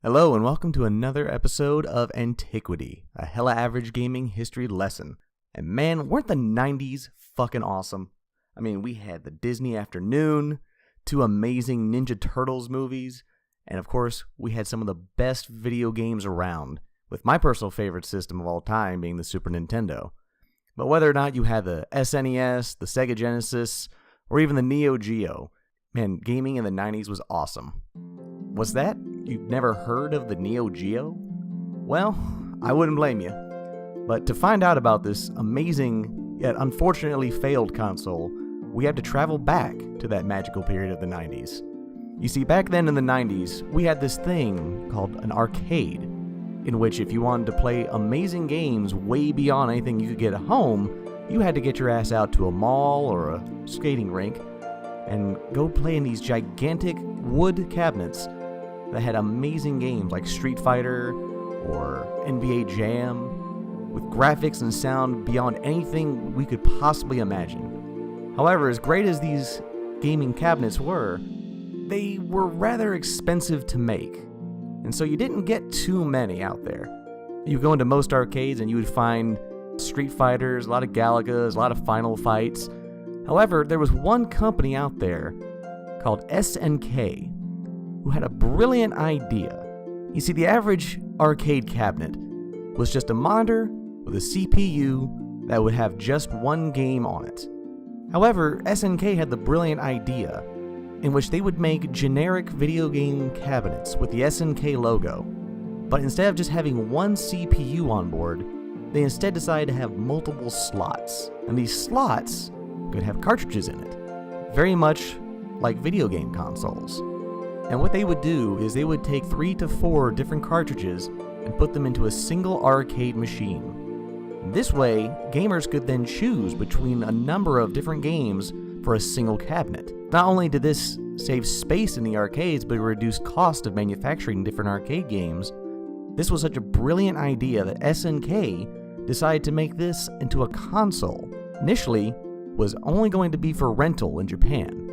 Hello and welcome to another episode of Antiquity, a hella average gaming history lesson. And man, weren't the 90s fucking awesome? I mean, we had the Disney Afternoon, two amazing Ninja Turtles movies, and of course, we had some of the best video games around, with my personal favorite system of all time being the Super Nintendo. But whether or not you had the SNES, the Sega Genesis, or even the Neo Geo, man, gaming in the 90s was awesome. Was that? You've never heard of the Neo Geo? Well, I wouldn't blame you. But to find out about this amazing, yet unfortunately failed console, we have to travel back to that magical period of the 90s. You see, back then in the 90s, we had this thing called an arcade, in which if you wanted to play amazing games way beyond anything you could get at home, you had to get your ass out to a mall or a skating rink and go play in these gigantic wood cabinets that had amazing games like Street Fighter or NBA Jam, with graphics and sound beyond anything we could possibly imagine. However, as great as these gaming cabinets were, they were rather expensive to make, and so you didn't get too many out there. You go into most arcades and you would find Street Fighters, a lot of Galagas, a lot of Final Fights. However, there was one company out there called SNK who had a brilliant idea. You see, the average arcade cabinet was just a monitor with a CPU that would have just one game on it. However, SNK had the brilliant idea in which they would make generic video game cabinets with the SNK logo, but instead of just having one CPU on board, they instead decided to have multiple slots, and these slots could have cartridges in it, very much like video game consoles. And what they would do is they would take 3 to 4 different cartridges and put them into a single arcade machine. This way, gamers could then choose between a number of different games for a single cabinet. Not only did this save space in the arcades, but it reduced cost of manufacturing different arcade games. This was such a brilliant idea that SNK decided to make this into a console. Initially, was only going to be for rental in Japan,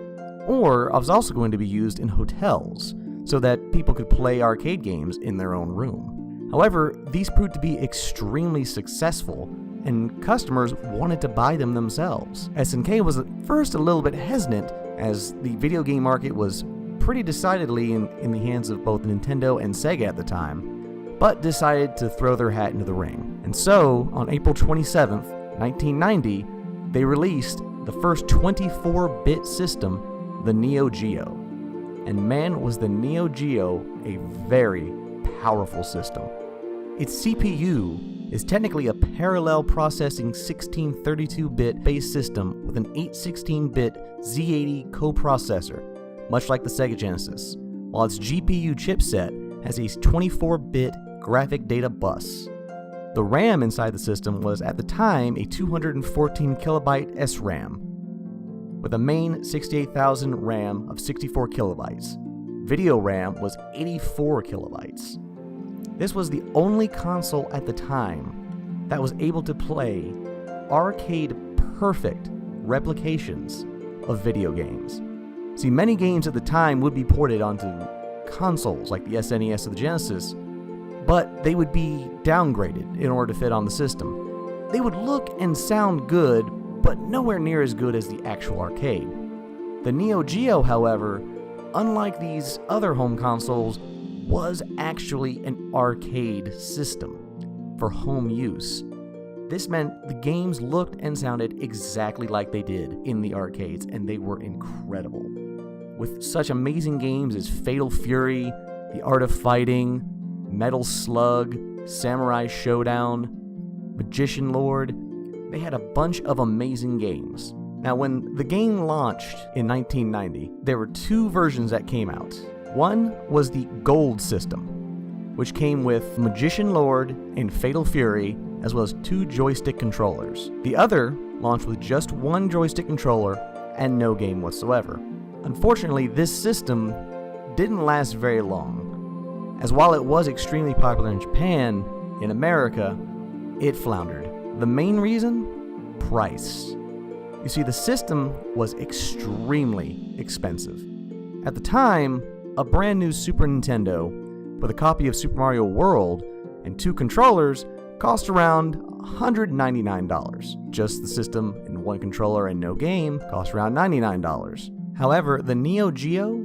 or was also going to be used in hotels so that people could play arcade games in their own room. However, these proved to be extremely successful, and customers wanted to buy them themselves. SNK was at first a little bit hesitant, as the video game market was pretty decidedly in the hands of both Nintendo and Sega at the time, but decided to throw their hat into the ring. And so, on April 27th, 1990, they released the first 24-bit system, the Neo Geo. And man, was the Neo Geo a very powerful system. Its CPU is technically a parallel processing 1632-bit base system with an 816-bit Z80 coprocessor, much like the Sega Genesis, while its GPU chipset has a 24-bit graphic data bus. The RAM inside the system was at the time a 214 kilobyte SRAM, with a main 68,000 RAM of 64 kilobytes. Video RAM was 84 kilobytes. This was the only console at the time that was able to play arcade-perfect replications of video games. See, many games at the time would be ported onto consoles like the SNES or the Genesis, but they would be downgraded in order to fit on the system. They would look and sound good, but nowhere near as good as the actual arcade. The Neo Geo, however, unlike these other home consoles, was actually an arcade system for home use. This meant the games looked and sounded exactly like they did in the arcades, and they were incredible. With such amazing games as Fatal Fury, The Art of Fighting, Metal Slug, Samurai Showdown, Magician Lord, they had a bunch of amazing games. Now, when the game launched in 1990, there were 2 versions that came out. One was the Gold system, which came with Magician Lord and Fatal Fury, as well as 2 joystick controllers. The other launched with just 1 joystick controller and no game whatsoever. Unfortunately, this system didn't last very long, as while it was extremely popular in Japan, in America, it floundered. The main reason? Price. You see, the system was extremely expensive. At the time, a brand new Super Nintendo but a copy of Super Mario World and 2 controllers cost around $199. Just the system and 1 controller and no game cost around $99. However, the Neo Geo,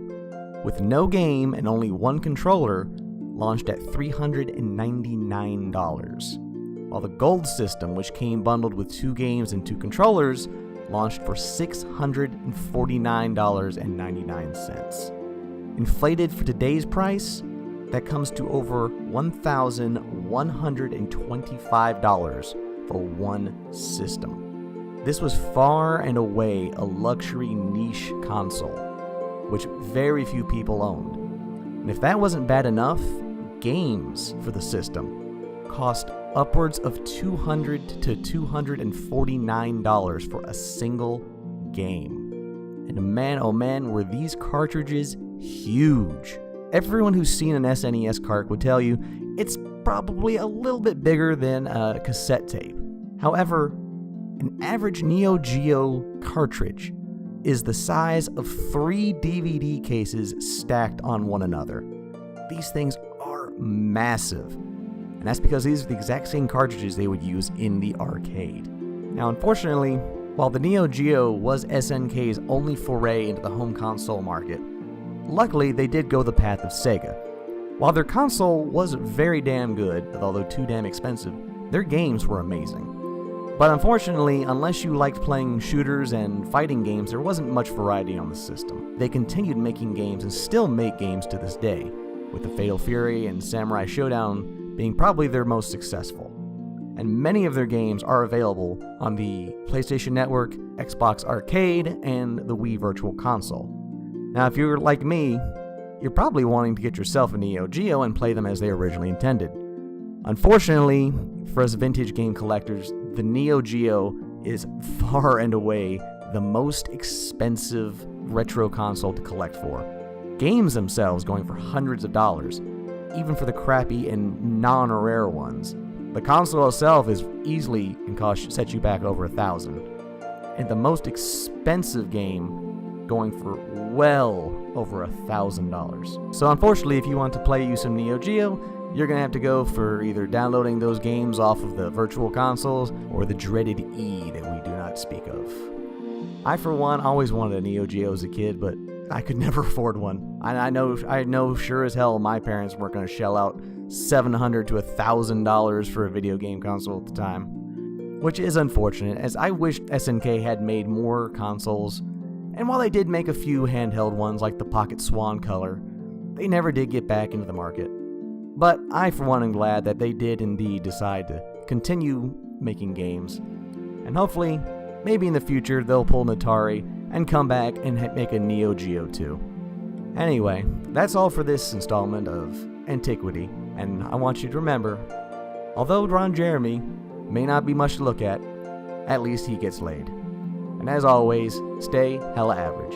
with no game and only 1 controller, launched at $399, while the Gold system, which came bundled with 2 games and 2 controllers, launched for $649.99. Inflated for today's price, that comes to over $1,125 for 1 system. This was far and away a luxury niche console, which very few people owned. And if that wasn't bad enough, games for the system cost upwards of $200 to $249 for a single game. And man, oh man, were these cartridges huge. Everyone who's seen an SNES cart would tell you it's probably a little bit bigger than a cassette tape. However, an average Neo Geo cartridge is the size of 3 DVD cases stacked on one another. These things are massive, and that's because these are the exact same cartridges they would use in the arcade. Now, unfortunately, while the Neo Geo was SNK's only foray into the home console market, luckily they did go the path of Sega. While their console was very damn good, although too damn expensive, their games were amazing. But unfortunately, unless you liked playing shooters and fighting games, there wasn't much variety on the system. They continued making games and still make games to this day, with the Fatal Fury and Samurai Showdown being probably their most successful. And many of their games are available on the PlayStation Network, Xbox Arcade, and the Wii Virtual Console. Now, if you're like me, you're probably wanting to get yourself a Neo Geo and play them as they originally intended. Unfortunately, for us vintage game collectors, the Neo Geo is far and away the most expensive retro console to collect for. Games themselves going for hundreds of dollars, even for the crappy and non-rare ones. The console itself is easily can set you back over $1,000. And the most expensive game going for well over $1,000. So unfortunately, if you want to play you some Neo Geo, you're going to have to go for either downloading those games off of the virtual consoles or the dreaded E that we do not speak of. I, for one, always wanted a Neo Geo as a kid, but I could never afford one. I know sure as hell my parents weren't going to shell out $700 to $1,000 for a video game console at the time. Which is unfortunate, as I wish SNK had made more consoles, and while they did make a few handheld ones like the Pocket Swan Color, they never did get back into the market. But I, for one, am glad that they did indeed decide to continue making games. And hopefully, maybe in the future, they'll pull an Atari and come back and make a Neo Geo 2. Anyway, that's all for this installment of Antiquity. And I want you to remember, although Ron Jeremy may not be much to look at least he gets laid. And as always, stay hella average.